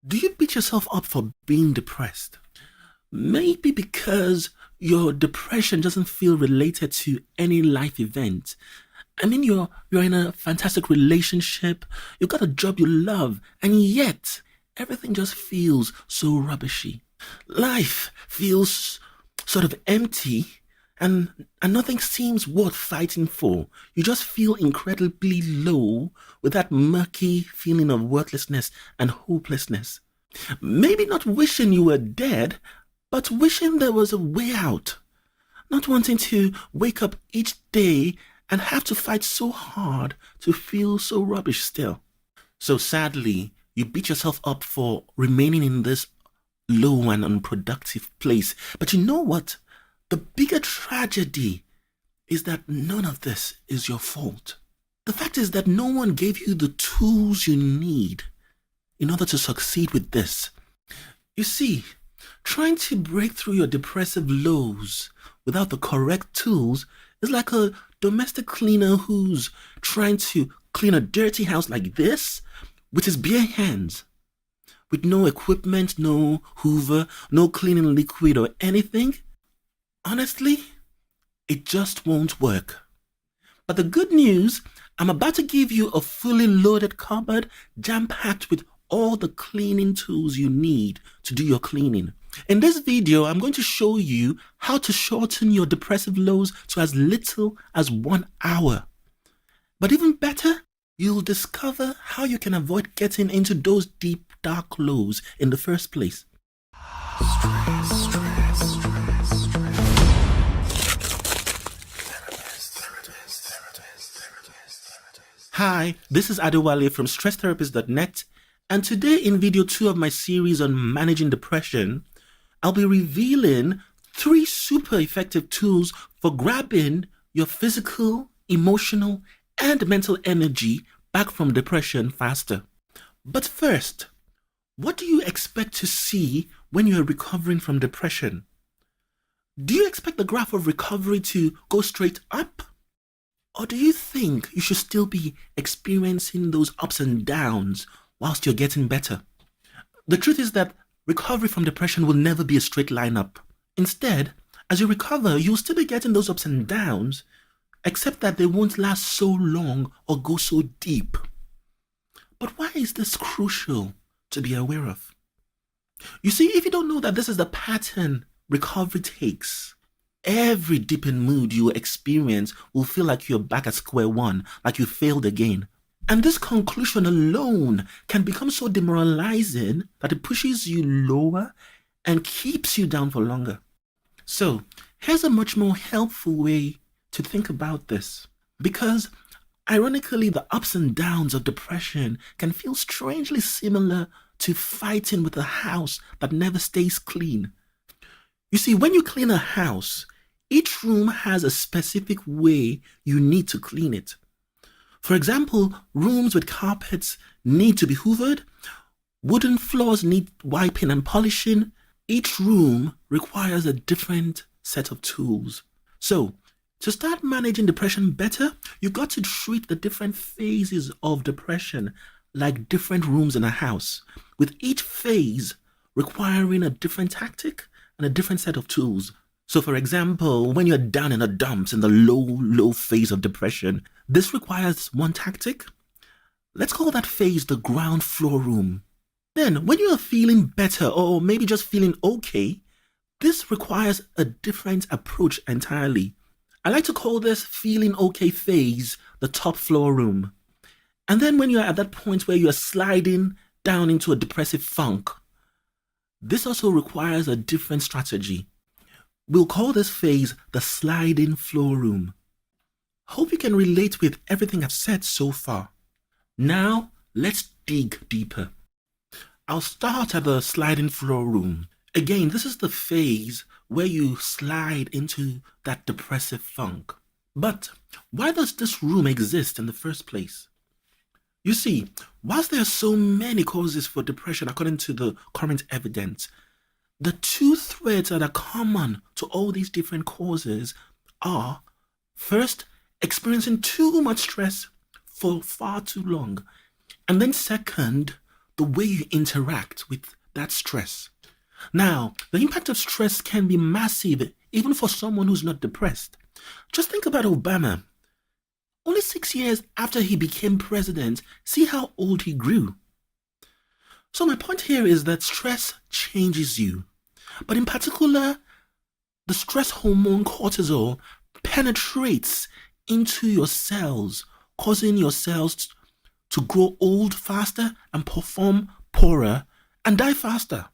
Do you beat yourself up for being depressed? Maybe because your depression doesn't feel related to any life event. I mean, you're in a fantastic relationship, you got a job you love, and yet everything just feels so rubbishy. Life feels sort of empty, and nothing seems worth fighting for. You just feel incredibly low with that murky feeling of worthlessness and hopelessness. Maybe not wishing you were dead, but wishing there was a way out. Not wanting to wake up each day and have to fight so hard to feel so rubbish still. So sadly, you beat yourself up for remaining in this low and unproductive place. But you know what? The bigger tragedy is that none of this is your fault. The fact is that no one gave you the tools you need in order to succeed with this. You see, trying to break through your depressive lows without the correct tools is like a domestic cleaner who's trying to clean a dirty house like this with his bare hands, with no equipment, no hoover, no cleaning liquid or anything. Honestly, it just won't work. But the good news, I'm about to give you a fully loaded cupboard jam-packed with all the cleaning tools you need to do your cleaning. In this video, I'm going to show you how to shorten your depressive lows to as little as 1 hour. But even better, you'll discover how you can avoid getting into those deep, dark lows in the first place. Hi, this is Adewale from Stresstherapist.net, and today in video 2 of my series on managing depression, I'll be revealing 3 super effective tools for grabbing your physical, emotional, and mental energy back from depression faster. But first, what do you expect to see when you're recovering from depression? Do you expect the graph of recovery to go straight up? Or do you think you should still be experiencing those ups and downs whilst you're getting better? The truth is that recovery from depression will never be a straight line up. Instead, as you recover, you'll still be getting those ups and downs, except that they won't last so long or go so deep. But why is this crucial to be aware of? You see, if you don't know that this is the pattern recovery takes, every dip in mood you experience will feel like you're back at square one, like you failed again. And this conclusion alone can become so demoralizing that it pushes you lower and keeps you down for longer. So, here's a much more helpful way to think about this. Because, ironically, the ups and downs of depression can feel strangely similar to fighting with a house that never stays clean. You see, when you clean a house, each room has a specific way you need to clean it. For example, rooms with carpets need to be hoovered, wooden floors need wiping and polishing. Each room requires a different set of tools. So, to start managing depression better, you've got to treat the different phases of depression like different rooms in a house, with each phase requiring a different tactic and a different set of tools. So for example, when you're down in the dumps in the low phase of depression, this requires one tactic. Let's call that phase the ground floor room. Then when you are feeling better or maybe just feeling okay, this requires a different approach entirely. I like to call this feeling okay phase the top floor room. And then when you're at that point where you're sliding down into a depressive funk, this also requires a different strategy. We'll call this phase the sliding floor room. Hope you can relate with everything I've said so far. Now, let's dig deeper. I'll start at the sliding floor room. Again, this is the phase where you slide into that depressive funk. But why does this room exist in the first place? You see, whilst there are so many causes for depression according to the current evidence, the 2 threads that are common to all these different causes are, first, experiencing too much stress for far too long, and then second, the the way you interact with that stress. Now, the impact of stress can be massive even for someone who's not depressed. Just think about Obama. Only 6 years after he became president, see how old he grew. So my point here is that stress changes you. But in particular, the stress hormone cortisol penetrates into your cells, causing your cells to grow old faster and perform poorer and die faster.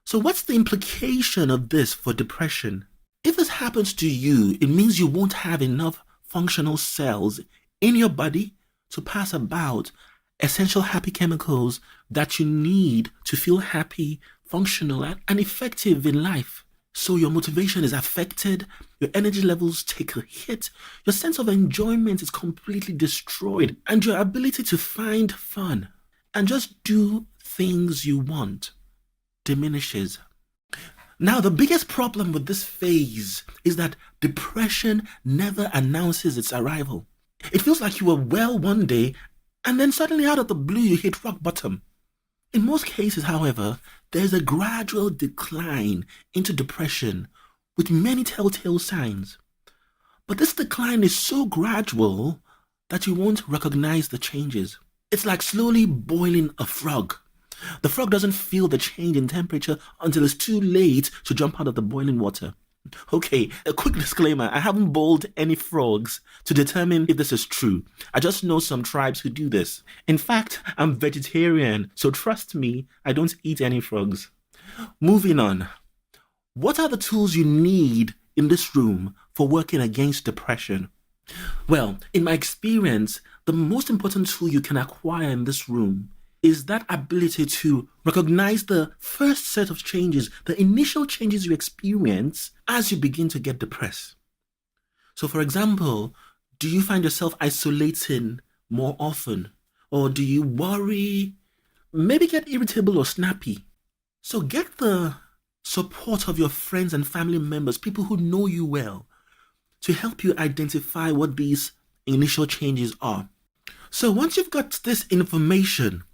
So what's the implication of this for depression? If this happens to you, it means you won't have enough functional cells in your body to pass about essential happy chemicals that you need to feel happy, functional, and effective in life. So your motivation is affected, your energy levels take a hit, your sense of enjoyment is completely destroyed, and your ability to find fun and just do things you want diminishes. Now, the biggest problem with this phase is that depression never announces its arrival. It feels like you were well one day, and then suddenly out of the blue you hit rock bottom. In most cases, however, there's a gradual decline into depression with many telltale signs. But this decline is so gradual that you won't recognize the changes. It's like slowly boiling a frog. The frog doesn't feel the change in temperature until it's too late to jump out of the boiling water. Okay, a quick disclaimer, I haven't boiled any frogs to determine if this is true. I just know some tribes who do this. In fact, I'm vegetarian, so trust me, I don't eat any frogs. Moving on. What are the tools you need in this room for working against depression? Well, in my experience, the most important tool you can acquire in this room is that ability to recognize the first set of changes, the initial changes you experience as you begin to get depressed. So for example, do you find yourself isolating more often? Or do you worry, maybe get irritable or snappy? So get the support of your friends and family members, people who know you well, to help you identify what these initial changes are. So once you've got this information,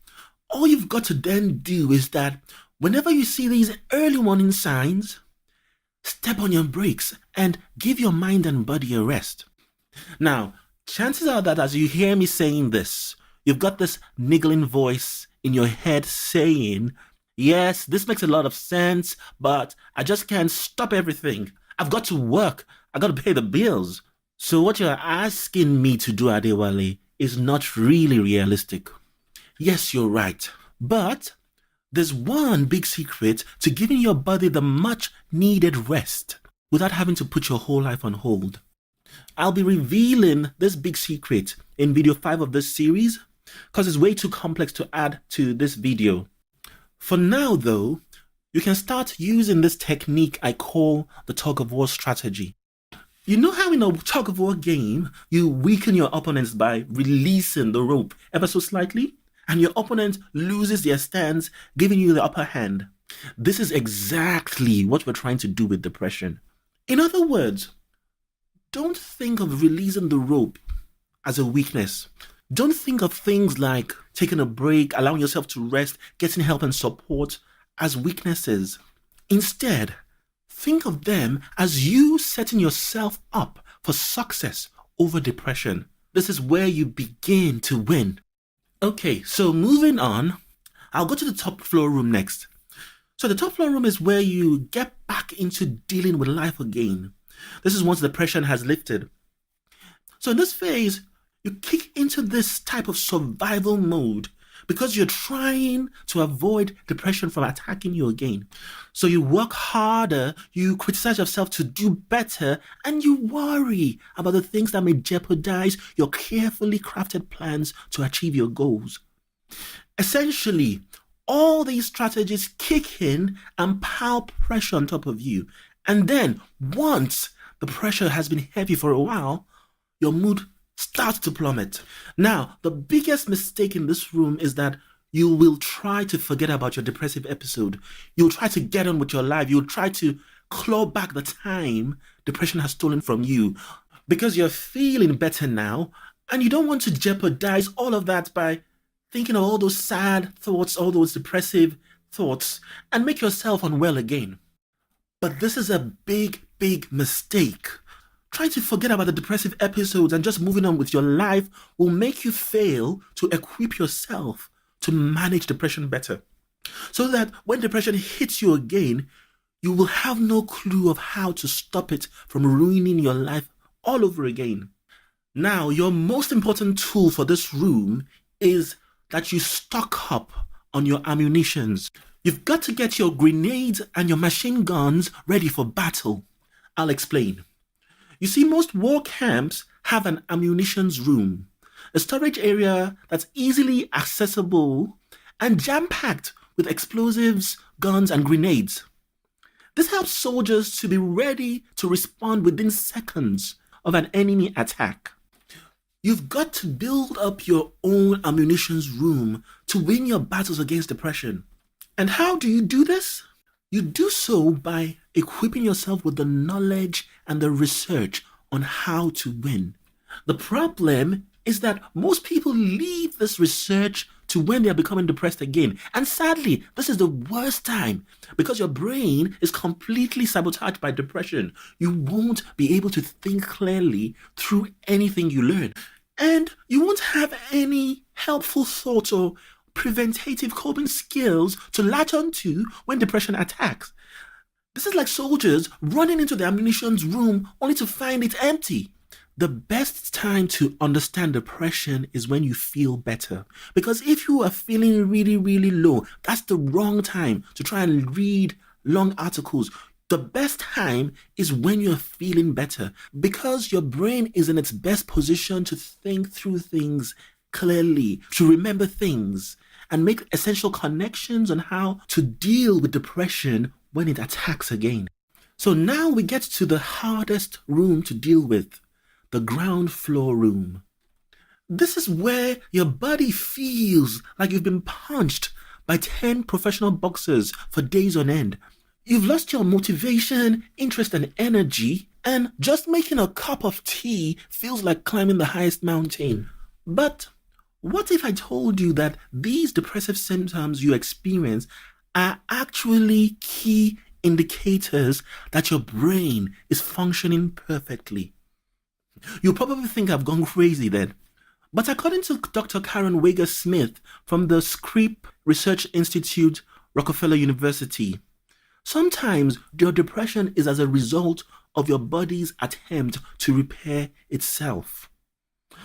all you've got to then do is that whenever you see these early warning signs, step on your brakes and give your mind and body a rest. Now, chances are that as you hear me saying this, you've got this niggling voice in your head saying, yes, this makes a lot of sense, but I just can't stop everything. I've got to work. I've got to pay the bills. So what you're asking me to do, Adewale, is not really realistic. Yes, you're right. But there's one big secret to giving your body the much needed rest without having to put your whole life on hold. I'll be revealing this big secret in video 5 of this series because it's way too complex to add to this video. For now, though, you can start using this technique I call the tug-of-war strategy. You know how in a tug-of-war game, you weaken your opponents by releasing the rope ever so slightly? And your opponent loses their stance, giving you the upper hand. This is exactly what we're trying to do with depression. In other words, don't think of releasing the rope as a weakness. Don't think of things like taking a break, allowing yourself to rest, getting help and support as weaknesses. Instead, think of them as you setting yourself up for success over depression. This is where you begin to win. Okay, so moving on, I'll go to the top floor room next. So the top floor room is where you get back into dealing with life again. This is once depression has lifted. So in this phase, you kick into this type of survival mode because you're trying to avoid depression from attacking you again. So you work harder, you criticize yourself to do better, and you worry about the things that may jeopardize your carefully crafted plans to achieve your goals. Essentially, all these strategies kick in and pile pressure on top of you. And then, once the pressure has been heavy for a while, your mood starts to plummet. Now, the biggest mistake in this room is that you will try to forget about your depressive episode. You'll try to get on with your life. You'll try to claw back the time depression has stolen from you because you're feeling better now and you don't want to jeopardize all of that by thinking of all those sad thoughts, all those depressive thoughts, and make yourself unwell again. But this is a big, big mistake. Trying to forget about the depressive episodes and just moving on with your life will make you fail to equip yourself to manage depression better. So that when depression hits you again, you will have no clue of how to stop it from ruining your life all over again. Now, your most important tool for this room is that you stock up on your ammunitions. You've got to get your grenades and your machine guns ready for battle. I'll explain. You see, most war camps have an ammunitions room, a storage area that's easily accessible and jam-packed with explosives, guns, and grenades. This helps soldiers to be ready to respond within seconds of an enemy attack. You've got to build up your own ammunitions room to win your battles against depression. And how do you do this? You do so by equipping yourself with the knowledge and the research on how to win. The problem is that most people leave this research to when they are becoming depressed again. And sadly, this is the worst time because your brain is completely sabotaged by depression. You won't be able to think clearly through anything you learn. And you won't have any helpful thoughts or preventative coping skills to latch onto when depression attacks. This is like soldiers running into the ammunitions room only to find it empty. The best time to understand depression is when you feel better. Because if you are feeling really, really low, that's the wrong time to try and read long articles. The best time is when you're feeling better because your brain is in its best position to think through things clearly, to remember things, and make essential connections on how to deal with depression when it attacks again. So now we get to the hardest room to deal with, the ground floor room. This is where your body feels like you've been punched by 10 professional boxers for days on end. You've lost your motivation, interest, and energy, and just making a cup of tea feels like climbing the highest mountain. But what if I told you that these depressive symptoms you experience are actually key indicators that your brain is functioning perfectly? You probably think I've gone crazy then. But according to Dr. Karen Wager-Smith from the Scrip Research Institute, Rockefeller University, sometimes your depression is as a result of your body's attempt to repair itself.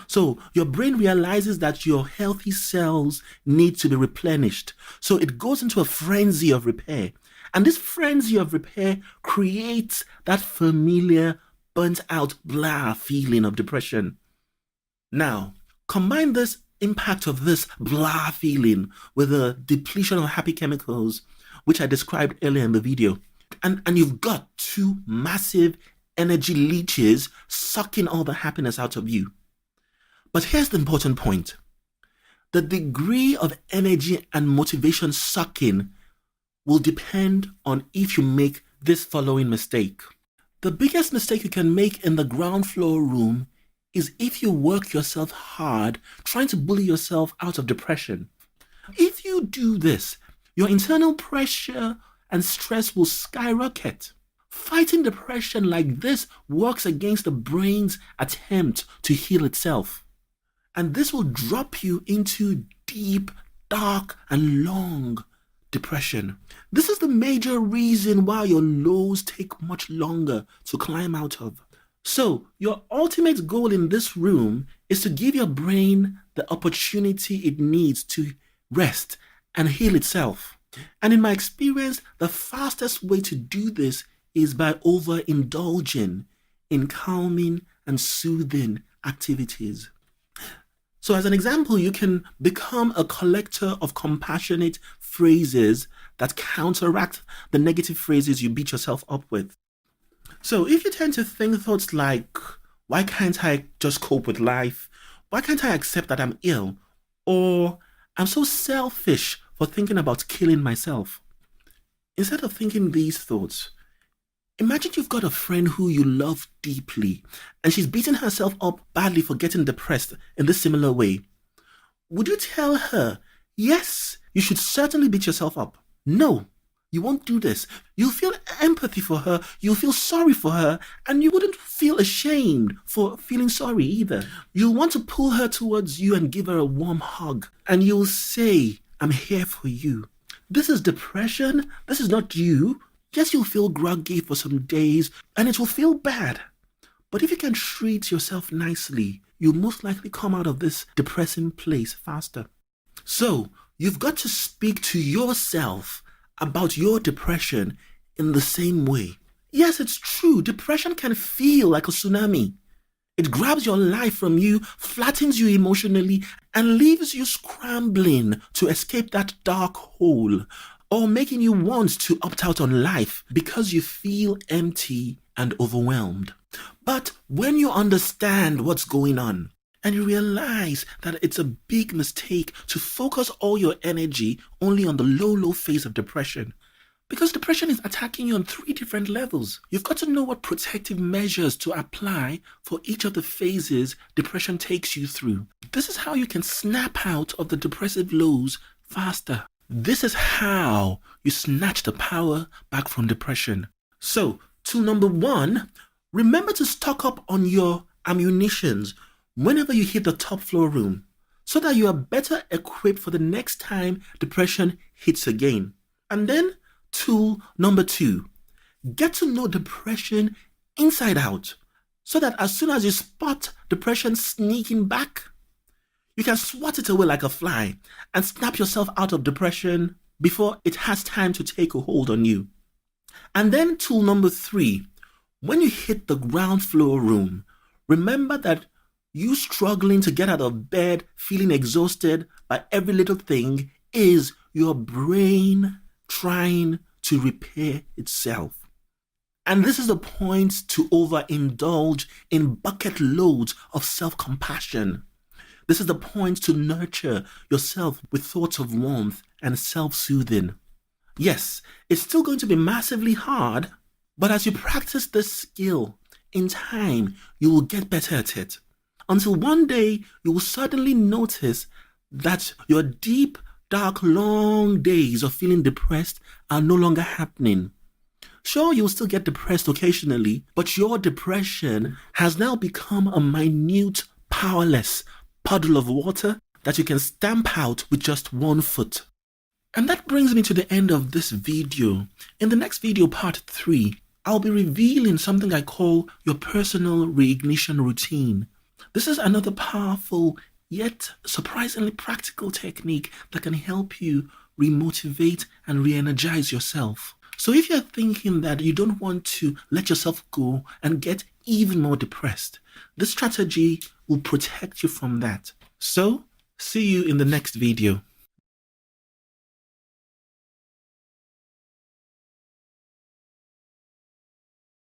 So your brain realizes that your healthy cells need to be replenished. So it goes into a frenzy of repair. And this frenzy of repair creates that familiar burnt out blah feeling of depression. Now, combine this impact of this blah feeling with the depletion of happy chemicals, which I described earlier in the video. And you've got two massive energy leeches sucking all the happiness out of you. But here's the important point. The degree of energy and motivation sucking will depend on if you make this following mistake. The biggest mistake you can make in the ground floor room is if you work yourself hard trying to bully yourself out of depression. If you do this, your internal pressure and stress will skyrocket. Fighting depression like this works against the brain's attempt to heal itself. And this will drop you into deep, dark, and long depression. This is the major reason why your lows take much longer to climb out of. So, your ultimate goal in this room is to give your brain the opportunity it needs to rest and heal itself. And in my experience, the fastest way to do this is by overindulging in calming and soothing activities. So as an example, you can become a collector of compassionate phrases that counteract the negative phrases you beat yourself up with. So if you tend to think thoughts like, why can't I just cope with life? Why can't I accept that I'm ill? Or I'm so selfish for thinking about killing myself. Instead of thinking these thoughts, imagine you've got a friend who you love deeply and she's beating herself up badly for getting depressed in this similar way. Would you tell her, yes, you should certainly beat yourself up? No, you won't do this. You'll feel empathy for her, you'll feel sorry for her, and you wouldn't feel ashamed for feeling sorry either. You'll want to pull her towards you and give her a warm hug, and you'll say, I'm here for you. This is depression. This is not you. Yes, you'll feel groggy for some days, and it will feel bad. But if you can treat yourself nicely, you'll most likely come out of this depressing place faster. So, you've got to speak to yourself about your depression in the same way. Yes, it's true. Depression can feel like a tsunami. It grabs your life from you, flattens you emotionally, and leaves you scrambling to escape that dark hole, or making you want to opt out on life because you feel empty and overwhelmed. But when you understand what's going on, and you realize that it's a big mistake to focus all your energy only on the low phase of depression, because depression is attacking you on 3 different levels. You've got to know what protective measures to apply for each of the phases depression takes you through. This is how you can snap out of the depressive lows faster. This is how you snatch the power back from depression. So, tool number 1, remember to stock up on your ammunitions whenever you hit the top floor room, so that you are better equipped for the next time depression hits again. And then, tool number 2, get to know depression inside out, so that as soon as you spot depression sneaking back, you can swat it away like a fly and snap yourself out of depression before it has time to take a hold on you. And then tool number 3, when you hit the ground floor room, remember that you struggling to get out of bed, feeling exhausted by every little thing, is your brain trying to repair itself. And this is the point to overindulge in bucket loads of self-compassion. This is the point to nurture yourself with thoughts of warmth and self-soothing. Yes, it's still going to be massively hard, but as you practice this skill, in time, you will get better at it. Until one day, you will suddenly notice that your deep, dark, long days of feeling depressed are no longer happening. Sure, you'll still get depressed occasionally, but your depression has now become a minute, powerless puddle of water that you can stamp out with just one foot. And that brings me to the end of this video. In the next video, part 3, I'll be revealing something I call your personal reignition routine. This is another powerful yet surprisingly practical technique that can help you remotivate and re-energize yourself. So if you're thinking that you don't want to let yourself go and get even more depressed, this strategy will protect you from that. So, see you in the next video.